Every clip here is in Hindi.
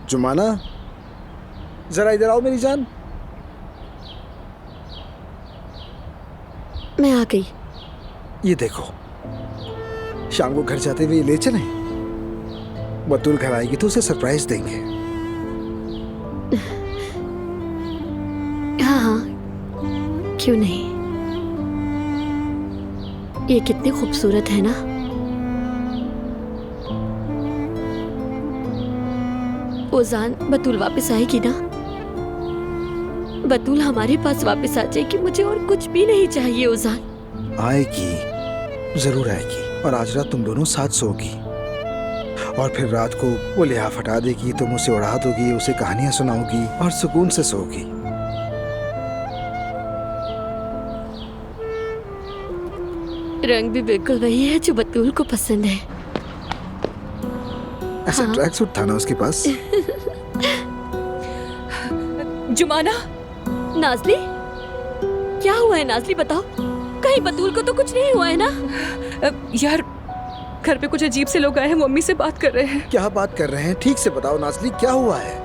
जुमाना, जरा इधर आओ मेरी जान। मैं आ गई। ये देखो, शाम को घर जाते हुए ले चलें? बतूल घर आएगी तो उसे सरप्राइज देंगे। हाँ हाँ, क्यों नहीं। ये कितनी खूबसूरत है ना। ओजान, बतूल वापस आएगी ना? बतूल हमारे पास वापस आ जाएगी। मुझे और कुछ भी नहीं चाहिए ओजान। आएगी, जरूर आएगी। और आज रात तुम दोनों साथ सोगी और फिर रात को वो लिहाफ हटा देगी, तुम उसे उड़ा दोगी, उसे कहानियां सुनाओगी और सुकून से सोगी। रंग भी बिल्कुल वही है जो बतूल को पसंद है। ऐसा हाँ। ट्रैक सूट था ना उसके पास। जुमाना, नाज़ली, क्या हुआ है नाज़ली, बताओ। कहीं बतूल को तो कुछ नहीं हुआ है ना? यार घर पे कुछ अजीब से लोग आए हैं, वो अम्मी से बात कर रहे हैं। क्या बात कर रहे हैं? ठीक से बताओ नाज़ली, क्या हुआ है?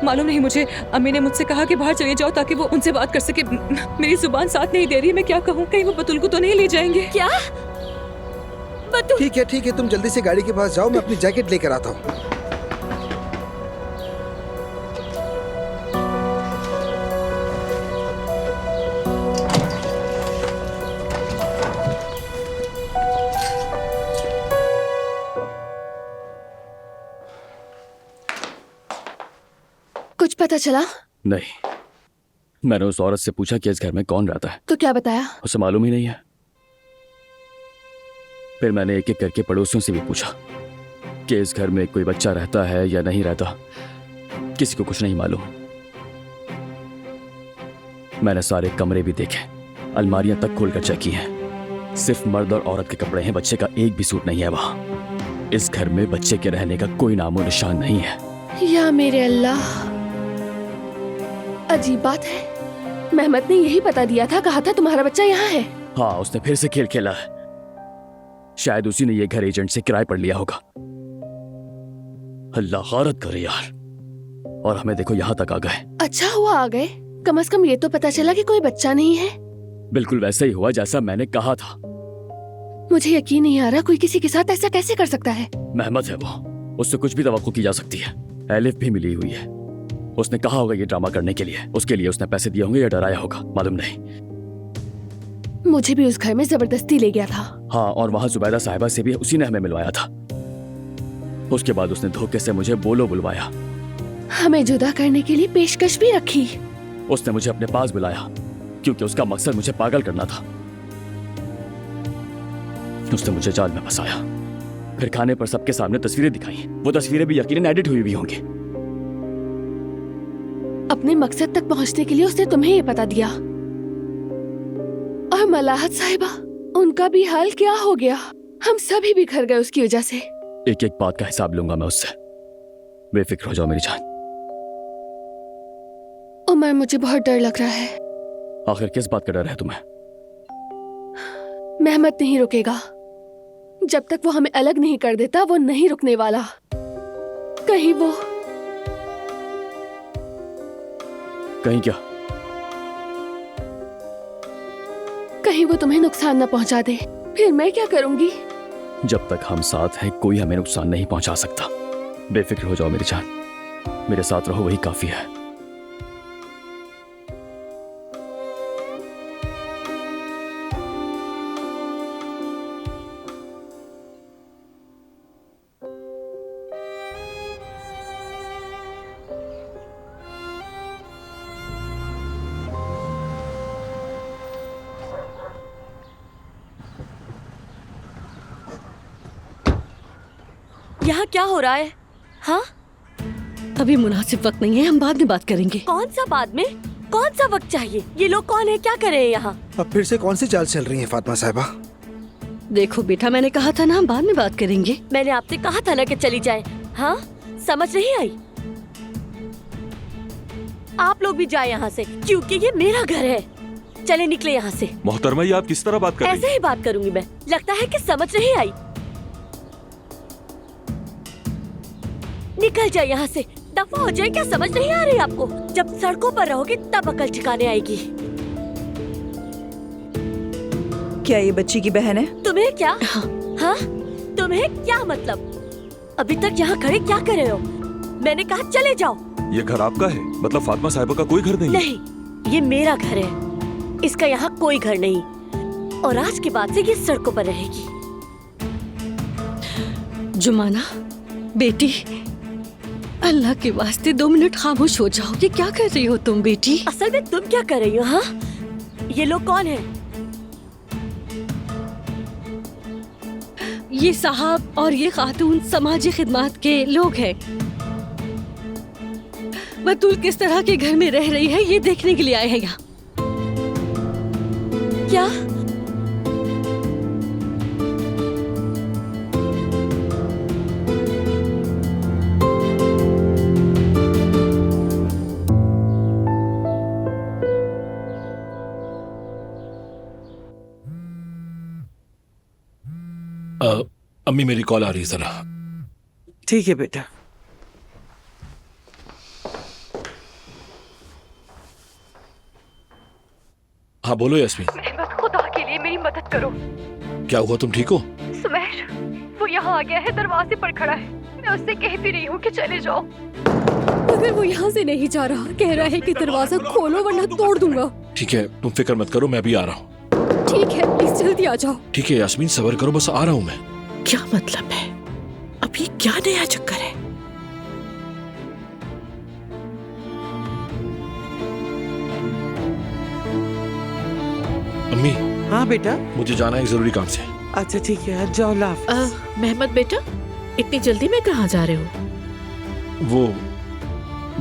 मालूम नहीं मुझे। अम्मी ने मुझसे कहा कि बाहर चले जाओ ताकि वो उनसे बात कर सके। मेरी जुबान साथ नहीं दे रही है, मैं क्या कहूँ? कहीं वो बतूल को तो नहीं ले जाएंगे? क्या? बतूल? ठीक है, तुम जल्दी से गाड़ी के पास जाओ, मैं अपनी जैकेट लेकर आता हूँ। कुछ पता चला? नहीं, मैंने उस औरत से पूछा कि इस घर में कौन रहता है। तो क्या बताया? उसे मालूम ही नहीं है। फिर मैंने एक एक करके पड़ोसियों से भी पूछा कि इस घर में कोई बच्चा रहता है या नहीं रहता। किसी को कुछ नहीं मालूम। मैंने सारे कमरे भी देखे, अलमारियां तक खोलकर चेक की हैं। सिर्फ मर्द और औरत के कपड़े हैं, बच्चे का एक भी सूट नहीं है वहां। इस घर में बच्चे के रहने का कोई नामो निशान नहीं है। या मेरे अल्लाह, अजीब बात है। मेहमत ने यही बता दिया था, कहा था तुम्हारा बच्चा यहाँ है। हाँ, उसने फिर से खेल खेला है। शायद उसी ने ये घर एजेंट से किराए पर लिया होगा। अल्लाह गारत करे यार। और हमें देखो यहाँ तक आ गए। अच्छा हुआ आ गए, कम से कम ये तो पता चला कि कोई बच्चा नहीं है। बिल्कुल वैसा ही हुआ जैसा मैंने कहा था। मुझे यकीन नहीं आ रहा, कोई किसी के साथ ऐसा कैसे कर सकता है? मेहमत है वो, उससे कुछ भी तवक्को की जा सकती है। एलिफ भी मिली हुई है। उसने कहा होगा ये ड्रामा करने के लिए, उसके लिए उसने पैसे दिए होंगे या डराया होगा, मालूम नहीं। मुझे भी उस घर में जबरदस्ती ले गया था। हाँ, और वहाँ जुबैदा साहिबा से भी उसी ने हमें मिलवाया था। उसके बाद उसने धोखे से मुझे बोलो बुलवाया। हमें जुदा करने के लिए पेशकश भी रखी। उसने मुझे अपने पास बुलाया क्योंकि उसका मकसद मुझे पागल करना था। उसने मुझे जाल में फंसाया, फिर खाने पर सबके सामने तस्वीरें दिखाई। वो तस्वीरें भी यकीनन एडिट हुई होंगी। अपने मकसद तक पहुंचने के लिए उसने तुम्हें ये बता दिया। और मलाहत साहिबा, उनका भी हाल क्या हो गया? हम सभी बिखर गए उसकी वजह से। एक एक बात का हिसाब लूंगा मैं उससे, बेफिक्र हो जाओ मेरी जान। उमर, मुझे बहुत डर लग रहा है। आखिर किस बात का डर है तुम्हें? मेहमत नहीं रुकेगा। जब तक वो हमें अलग नहीं कर देता, वो नहीं रुकने वाला। कहीं क्या? कहीं वो तुम्हें नुकसान न पहुंचा दे, फिर मैं क्या करूंगी? जब तक हम साथ हैं कोई हमें नुकसान नहीं पहुंचा सकता। बेफिक्र हो जाओ मेरी जान, मेरे साथ रहो, वही काफी है। यहाँ क्या हो रहा है? हाँ, अभी मुनासिब वक्त नहीं है, हम बाद में बात करेंगे। कौन सा बाद में? कौन सा वक्त चाहिए? ये लोग कौन है, क्या कर रहे हैं यहाँ? अब फिर से कौन सी चाल चल रही है फातिमा साहिबा? देखो बेटा, मैंने कहा था ना हम बाद में बात करेंगे। मैंने आपसे कहा था ना कि चली जाए। हाँ, समझ नहीं आई? आप लोग भी जाए यहाँ से, क्योंकि ये मेरा घर है। चले निकले यहाँ से। मोहतरमा, ये आप किस तरह बात कर रही हैं? ऐसे ही बात करूंगी मैं। लगता है कि समझ नहीं आई। निकल जाए यहाँ से, दफा हो जाए, क्या समझ नहीं आ रही आपको? जब सड़कों पर रहोगे तब अकल ठिकाने आएगी। क्या ये बच्ची की बहन है? तुम्हें क्या? हाँ? तुम्हें क्या मतलब? अभी तक यहाँ खड़े क्या कर रहे हो? मैंने कहा चले जाओ। ये घर आपका है? मतलब फातिमा साहिबा का कोई घर नहीं? नहीं, ये मेरा घर है। इसका यहाँ कोई घर नहीं, और आज के बाद से ये सड़कों पर रहेगी। जुमाना बेटी, अल्लाह के वास्ते 2 मिनट खामोश हो जाओ। ये क्या कर रही हो तुम बेटी? असल में तुम क्या कर रही हो? हाँ, ये लोग कौन हैं? ये साहब और ये खातून समाजी खिदमत के लोग हैं। बतूल किस तरह के घर में रह रही है ये देखने के लिए आए हैं यहाँ। क्या? अम्मी मेरी कॉल आ रही है जरा। ठीक है बेटा। हाँ बोलो यास्मीन। बस खुदा के लिए मेरी मदद करो। क्या हुआ, तुम ठीक हो? सुमेर, वो यहाँ आ गया है, दरवाजे पर खड़ा है। मैं उससे कह भी रही हूँ कि चले जाओ, मगर वो यहाँ से नहीं जा रहा। कह रहा है कि दरवाजा खोलो वरना तोड़ दूंगा। ठीक है, तुम फिक्र मत करो, मैं भी आ रहा हूँ। ठीक है, प्लीज जल्दी आ जाओ। ठीक है यास्मीन, सब्र करो, बस आ रहा हूँ मैं। क्या मतलब है? अब ये क्या नया चक्कर है? अम्मी, हाँ बेटा। मुझे जाना है एक जरूरी काम से। अच्छा ठीक है, जाओ लाफ। मेहमद बेटा, इतनी जल्दी में कहाँ जा रहे हो? वो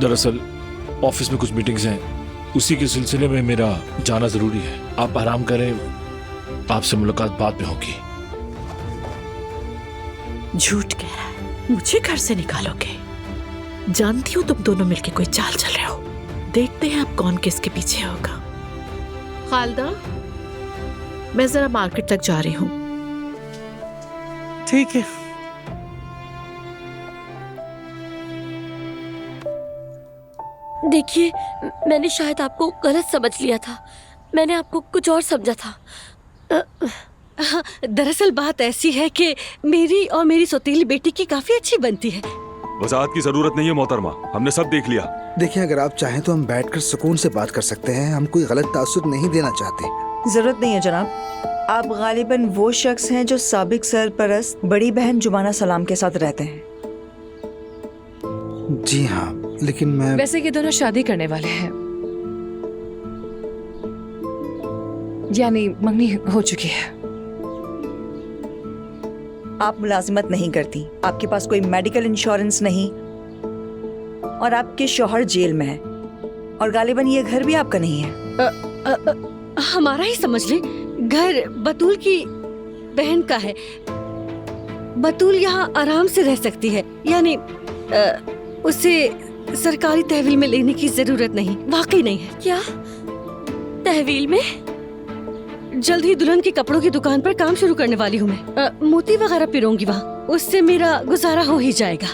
दरअसल ऑफिस में कुछ मीटिंग्स हैं, उसी के सिलसिले में मेरा जाना जरूरी है। आप आराम करें, आपसे मुलाकात बाद में होगी। झूठ कह रहा है, मुझे घर से निकालोगे? जानती हूँ तुम दोनों मिलके कोई चाल चल रहे हो। देखते हैं अब कौन किसके पीछे होगा। खालदा, मैं जरा मार्केट तक जा रही हूँ। ठीक है। देखिए, मैंने शायद आपको गलत समझ लिया था। मैंने आपको कुछ और समझा था। हाँ, दरअसल बात ऐसी है कि मेरी और मेरी सौतेली बेटी की काफी अच्छी बनती है। वजाहत की जरूरत नहीं है मोहतरमा, हमने सब देख लिया। देखिए, अगर आप चाहें तो हम बैठकर सुकून से बात कर सकते हैं। हम कोई गलत तासुर नहीं देना चाहते। जरूरत नहीं है जनाब। आप गालिबन वो शख्स हैं जो साबिक सरपरस्त बड़ी बहन जुमाना सलाम के साथ रहते हैं। जी हाँ, लेकिन मैं वैसे ये दोनों शादी करने वाले हैं, यानी मंगनी हो चुकी है। आप मुलाजिमत नहीं करती, आपके पास कोई मेडिकल इंश्योरेंस नहीं, और आपके शौहर जेल में है, और गालिबन ये घर भी आपका नहीं है। हमारा ही समझ ले, घर बतूल की बहन का है। बतूल यहाँ आराम से रह सकती है, यानी उसे सरकारी तहवील में लेने की जरूरत नहीं। वाकई नहीं है। क्या तहवील में? जल्द ही दुल्हन के कपड़ों की दुकान पर काम शुरू करने वाली हूँ मैं। मोती वगैरह पिरोंगी वहाँ, उससे मेरा गुजारा हो ही जाएगा।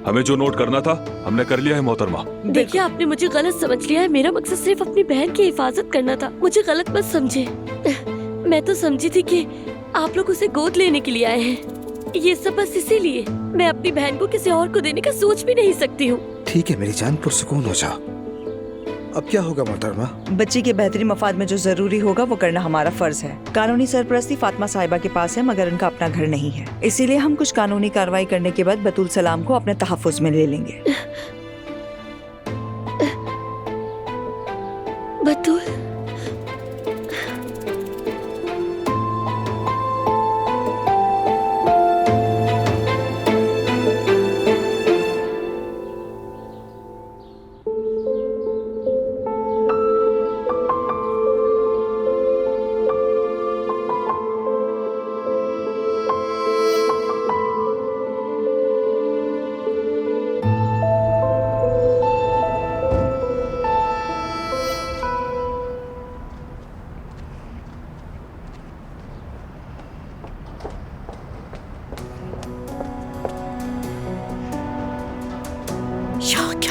हमें जो नोट करना था हमने कर लिया है मोहतरमा। देखिए, आपने मुझे गलत समझ लिया है। मेरा मकसद सिर्फ अपनी बहन की हिफाजत करना था। मुझे गलत मत समझे। मैं तो समझी थी कि आप लोग उसे गोद लेने के लिए आए हैं। ये सब बस इसीलिए। मैं अपनी बहन को किसी और को देने का सोच भी नहीं सकती हूँ। ठीक है मेरी जान, पुरसुकून हो जाओ। अब क्या होगा मोहतरमा? बच्ची के बेहतरीन मफाद में जो जरूरी होगा वो करना हमारा फर्ज है। कानूनी सरपरस्ती फातिमा साहिबा के पास है, मगर उनका अपना घर नहीं है। इसीलिए हम कुछ कानूनी कार्रवाई करने के बाद बतूल सलाम को अपने तहफ्फुज में ले लेंगे। बतूल,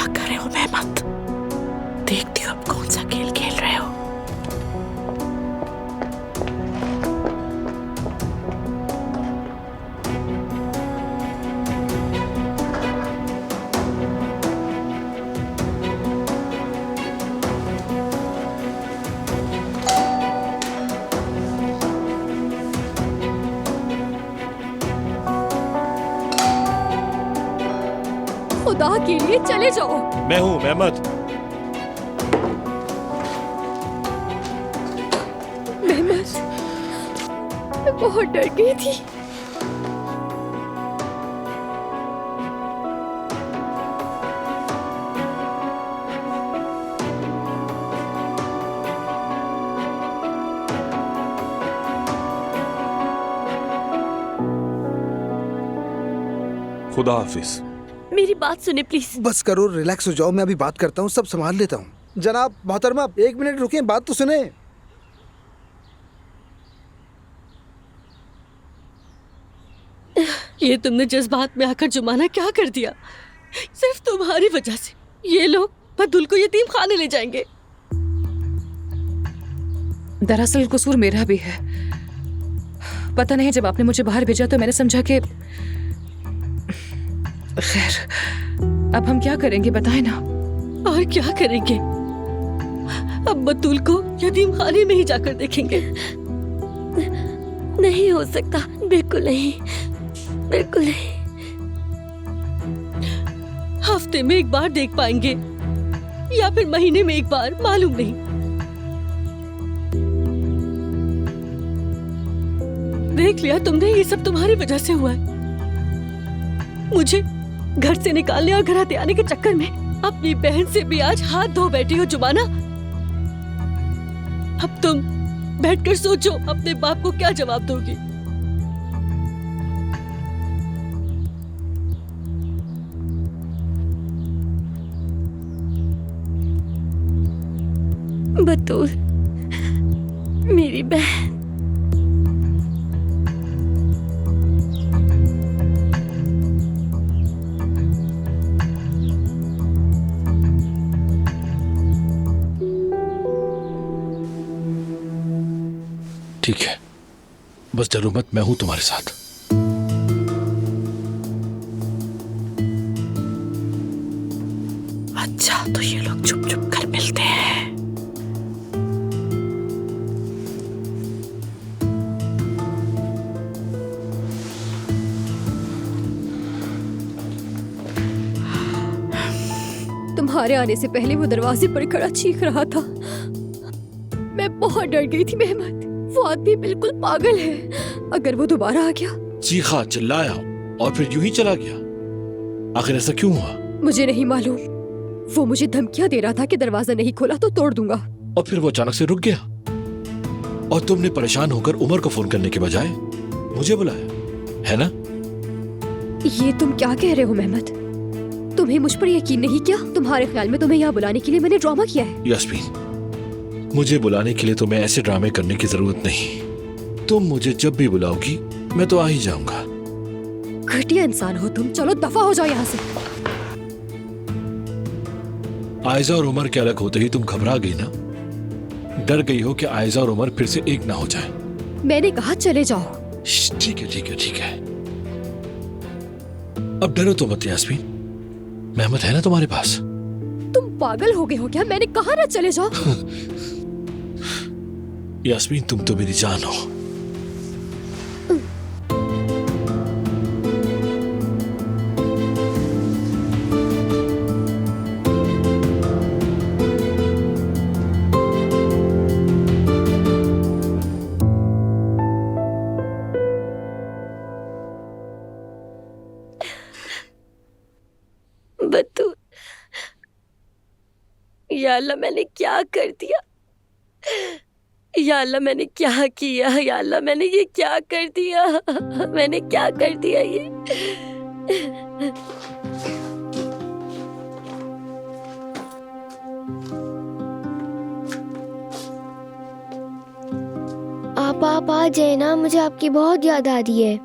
क्या कर रहे हो मेहमत? देखती हूँ अब कौन सा खेल खेल रहे हो। खुदा के लिए चले जाओ। मैं हूँ मेहमत। मेहमत, मैं बहुत डर गई थी। खुदा हाफिज। मेरी बात सुने प्लीज। बस करो, रिलैक्स हो जाओ, मैं अभी बात करता हूँ, सब संभाल लेता हूँ। जनाब मोहतरमा, 1 मिनट रुकिए, बात तो सुने। ये तुमने जज्बात में आकर जुमाना क्या कर दिया? सिर्फ तुम्हारी वजह से ये लोग बतूल को यतीम खाने ले जाएंगे। दरअसल कसूर मेरा भी है। पता नहीं, जब आपने मुझे बाहर भेजा तो मैंने समझा कि खैर, अब हम क्या करेंगे बताएं ना। और क्या करेंगे? अब बतूल को यतीम खाने में ही जाकर देखेंगे। नहीं हो सकता, बिल्कुल नहीं, बिल्कुल नहीं। हफ्ते में एक बार देख पाएंगे या फिर महीने में एक बार, मालूम नहीं। देख लिया तुमने, ये सब तुम्हारी वजह से हुआ है। मुझे घर से निकालने और घर आते आने के चक्कर में अपनी बहन से भी आज हाथ धो बैठी हो जुबाना। अब तुम बैठकर सोचो अपने बाप को क्या जवाब दोगी। बतूल, मेरी बहन। ठीक है, बस डरो मत, मैं हूं तुम्हारे साथ। अच्छा, तो ये लोग चुप चुप कर मिलते हैं। तुम्हारे आने से पहले वो दरवाजे पर खड़ा चीख रहा था। मैं बहुत डर गई थी मेहमत। वो आदमी बिल्कुल पागल है। अगर वो दोबारा आ गया। चीखा, चिल्लाया और फिर यूं ही चला गया। आखिर ऐसा क्यों हुआ? मुझे नहीं मालूम। वो मुझे धमकियां दे रहा था कि दरवाजा नहीं खोला तो तोड़ दूंगा। और फिर वो अचानक से रुक गया और तुमने परेशान होकर उमर को फोन करने के बजाय मुझे बुलाया, है ना? ये तुम क्या कह रहे हो मेहमत? तुम्हें मुझ पर यकीन नहीं क्या? तुम्हारे ख्याल में तुम्हें यहाँ बुलाने के लिए मैंने ड्रामा किया है? यास्मीन, मुझे बुलाने के लिए तुम्हें ऐसे ड्रामे करने की जरूरत नहीं। तुम मुझे जब भी बुलाओगी मैं तो आ ही जाऊंगा। घटिया इंसान हो तुम। चलो दफा हो जाओ यहाँ से। आयजा और उमर के अलग होते ही तुम घबरा गई ना? डर गई हो कि आयजा और उमर फिर से एक ना हो जाए। मैंने कहा चले जाओ। ठीक है, ठीक है, ठीक है। अब डरो तो मत यास्मीन, मेहमत है ना तुम्हारे पास। तुम पागल हो गए हो क्या? मैंने कहा ना चले जाओ। यास्मीन, तुम तो मेरी जान हो। बतूल, या अल्लाह मैंने क्या कर दिया? या अल्लाह मैंने क्या किया? या अल्लाह मैंने ये क्या कर दिया? मैंने क्या कर दिया ये? आप आ जाए ना, मुझे आपकी बहुत याद आ रही है।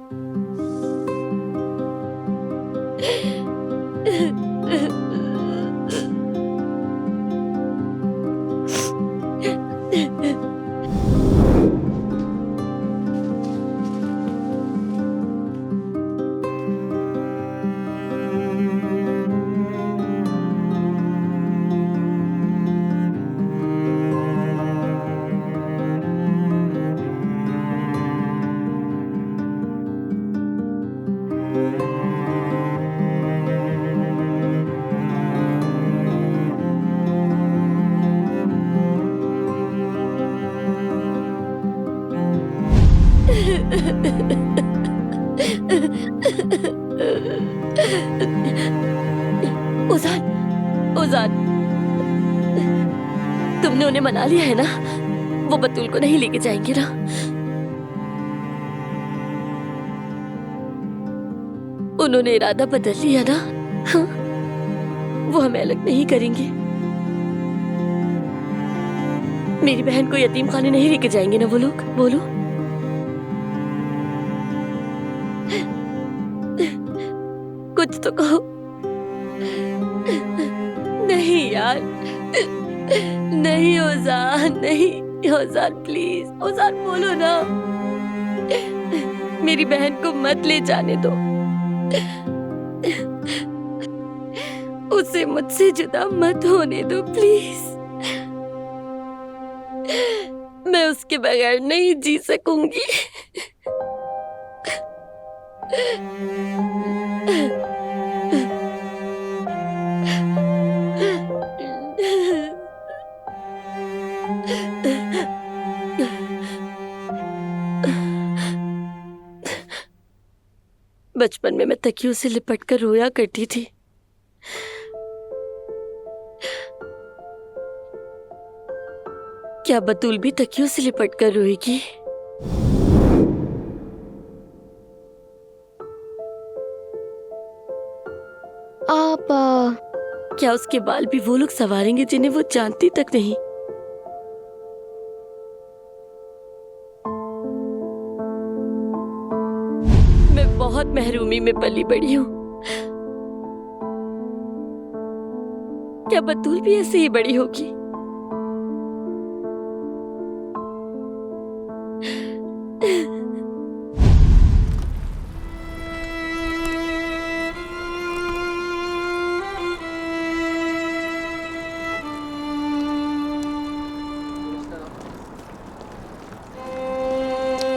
ओजान, तुमने उन्हें मना लिया है ना? वो बतूल को नहीं लेके जाएंगे ना? उन्होंने इरादा बदल लिया ना? हाँ? वो हमें अलग नहीं करेंगे। मेरी बहन को यतीम खाने नहीं लेके जाएंगे ना वो लोग? बोलो। कुछ तो कहो। नहीं यार, नहीं ओजान, नहीं ओजान, प्लीज ओजान बोलो ना। मेरी बहन को मत ले जाने दो। उसे मुझसे जुदा मत होने दो प्लीज। मैं उसके बगैर नहीं जी सकूंगी। बचपन में मैं तकियों से लिपट कर रोया करती थी। क्या बतूल भी तकियों से लिपट कर रोएगी? आप क्या उसके बाल भी वो लोग संवारेंगे जिन्हें वो जानती तक नहीं? मैं बहुत महरूमी में पली बड़ी हूँ। क्या बतूल भी ऐसे ही बड़ी होगी?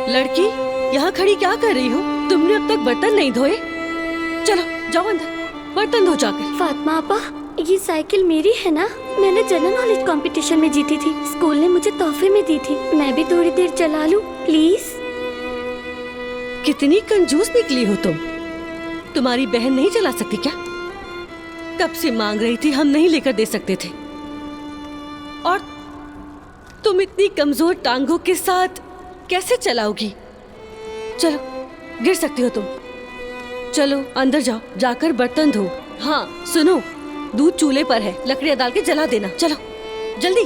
लड़की, यहाँ खड़ी क्या कर रही हो? तुमने अब तक बर्तन नहीं धोए? चलो जाओ अंदर, बर्तन धो जाकर। फातिमा आपा, ये साइकिल मेरी है ना? मैंने जनरल नॉलेज कंपटीशन में जीती थी। स्कूल ने मुझे तोहफे में दी थी। मैं भी थोड़ी देर चला लूं प्लीज? कितनी कंजूस निकली हो तुम। तुम्हारी बहन नहीं चला सकती क्या? कब से मांग रही थी, हम नहीं लेकर दे सकते थे। और तुम इतनी कमजोर टांगों के साथ कैसे चलाओगी? चलो, गिर सकती हो तुम। चलो अंदर जाओ, जाकर बर्तन धो। हाँ सुनो, दूध चूल्हे पर है, लकड़ियां डाल के जला देना। चलो जल्दी।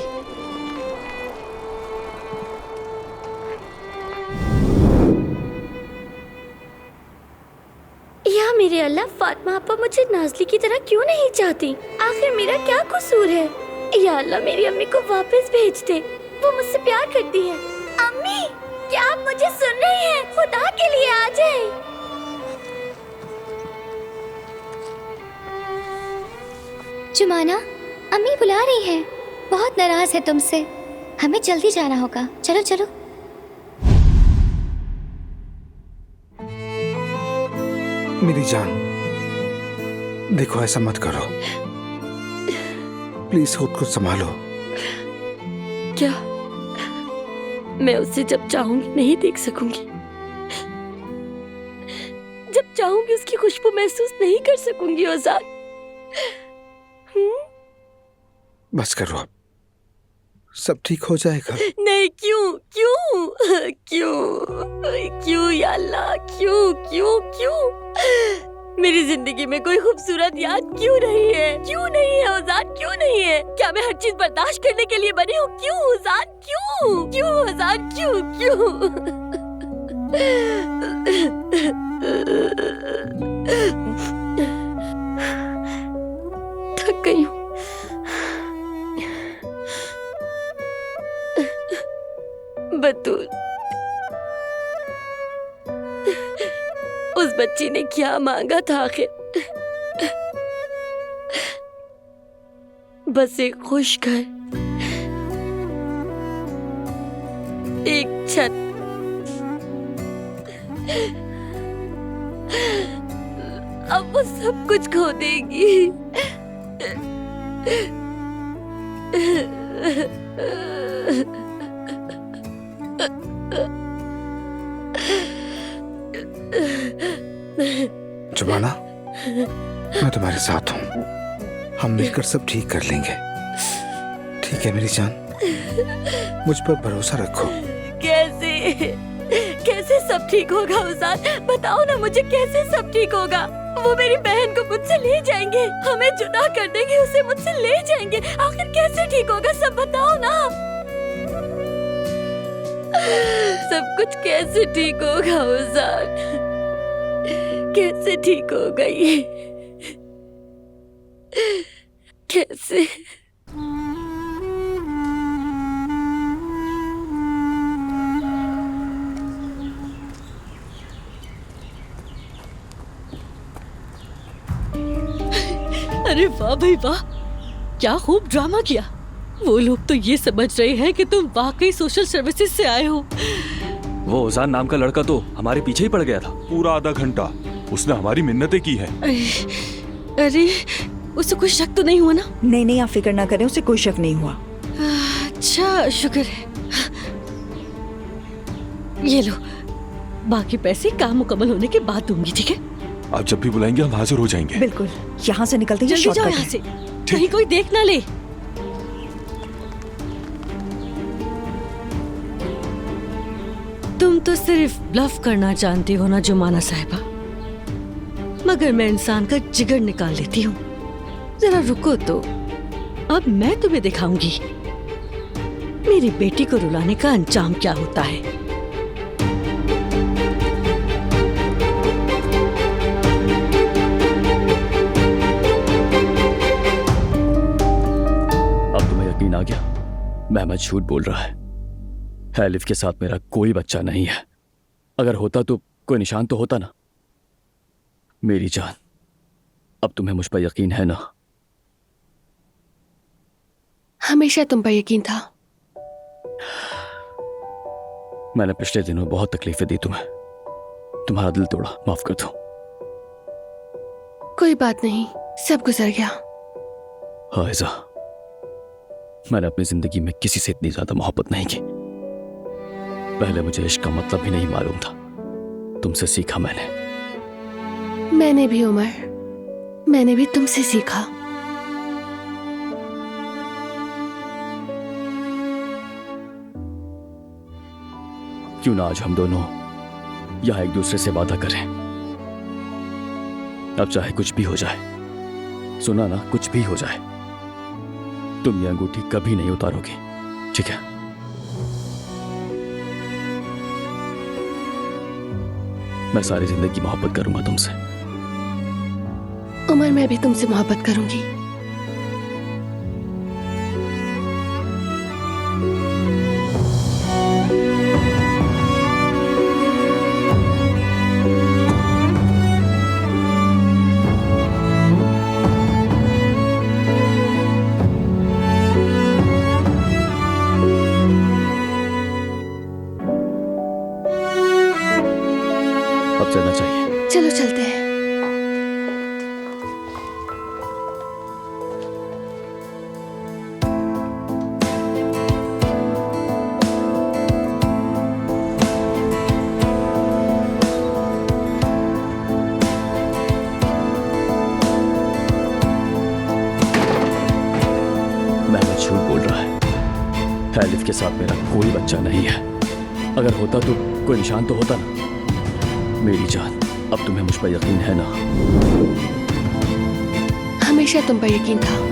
या मेरे अल्लाह, फातिमा आपा मुझे नाज़ली की तरह क्यों नहीं चाहती? आखिर मेरा क्या कसूर है? या अल्लाह, मेरी अम्मी को वापस भेज दे, वो मुझसे प्यार करती है। अम्मी, क्या आप मुझे सुन रही हैं? खुदा के लिए आ जाए। जुमाना, अम्मी बुला रही है, बहुत नाराज है तुमसे। हमें जल्दी जाना होगा। चलो चलो। मेरी जान, देखो ऐसा मत करो प्लीज, खुद को संभालो। क्या मैं उसे जब चाहूंगी नहीं देख सकूंगी? जब चाहूंगी उसकी खुशबू महसूस नहीं कर सकूंगी ओजान? बस करो, अब सब ठीक हो जाएगा। नहीं, क्यों क्यों क्यों क्यों या अल्लाह, क्यों क्यों क्यों? मेरी जिंदगी में कोई खूबसूरत याद क्यों नहीं है? क्यों नहीं है ओजान, क्यों नहीं है? क्या मैं हर चीज बर्दाश्त करने के लिए बनी हूँ? क्यों ओजान, क्यों क्यों ओजान, क्यों क्यों? थक गई हूँ। बतूल, उस बच्ची ने क्या मांगा था आखिर? बस एक खुश घर, एक छत, अब वो सब कुछ खो देगी। जुमाना, मैं तुम्हारे साथ हूँ। हम मिलकर सब ठीक कर लेंगे। ठीक है मेरी जान, मुझ पर भरोसा रखो। कैसे कैसे सब ठीक होगा उजान? बताओ ना मुझे, कैसे सब ठीक होगा? वो मेरी बहन को मुझसे ले जाएंगे, हमें जुदा कर देंगे, उसे मुझसे ले जाएंगे। आखिर कैसे ठीक होगा सब बताओ ना। सब कुछ कैसे ठीक होगा उजान? कैसे ठीक होगा ये? कैसे? अरे वाह भाई वाह, क्या खूब ड्रामा किया। वो लोग तो ये समझ रहे हैं कि तुम वाकई सोशल सर्विसेज से आए हो। वो उजान नाम का लड़का तो हमारे पीछे ही पड़ गया था पूरा आधा घंटा। उसने हमारी मिन्नतें की हैं। अरे उसे कोई शक तो नहीं हुआ ना? नहीं नहीं, आप फिक्र ना करें, उसे कोई शक नहीं हुआ। अच्छा शुक्र है। ये लो, बाकी पैसे काम मुकम्मल होने के बाद दूंगी, ठीक है? आप जब भी बुलाएंगे हम हाजिर हो जाएंगे। बिल्कुल, यहाँ से निकलते ही जल्दी जाओ शॉर्टकट यहाँ है। से, कहीं कोई देख ना ले। तुम तो सिर्फ ब्लफ करना जानती हो ना जुमाना साहिबा, मगर मैं इंसान का जिगर निकाल लेती हूँ। जरा रुको तो, अब मैं तुम्हें दिखाऊंगी मेरी बेटी को रुलाने का अंजाम क्या होता है। यकीन आ गया, महमद झूठ बोल रहा है। हैलिफ के साथ मेरा कोई बच्चा नहीं है। अगर होता तो कोई निशान तो होता ना। मेरी जान, अब तुम्हें मुझ पर यकीन है ना? हमेशा तुम पर यकीन था। मैंने पिछले दिनों बहुत तकलीफें दी तुम्हें, तुम्हारा दिल तोड़ा, माफ कर दो। कोई बात नहीं, सब गुजर गया। हाइजा, मैंने अपनी जिंदगी में किसी से इतनी ज्यादा मोहब्बत नहीं की। पहले मुझे इश्क का मतलब भी नहीं मालूम था, तुमसे सीखा मैंने भी उमर, मैंने भी तुमसे सीखा। क्यों ना आज हम दोनों यहाँ एक दूसरे से वादा करें। अब चाहे कुछ भी हो जाए, सुना ना, कुछ भी हो जाए, तुम ये अंगूठी कभी नहीं उतारोगे, ठीक है? मैं सारी जिंदगी मोहब्बत करूंगा तुमसे। उमर, मैं भी तुमसे मोहब्बत करूंगी। अब चलना चाहिए। चलो चलते हैं। महमद झूठ बोल रहा है। हैलिफ के साथ मेरा कोई बच्चा नहीं है। अगर होता तो कोई निशान तो होता ना। मेरी जान, अब तुम्हें मुझ पर यकीन है ना? हमेशा तुम पर यकीन था।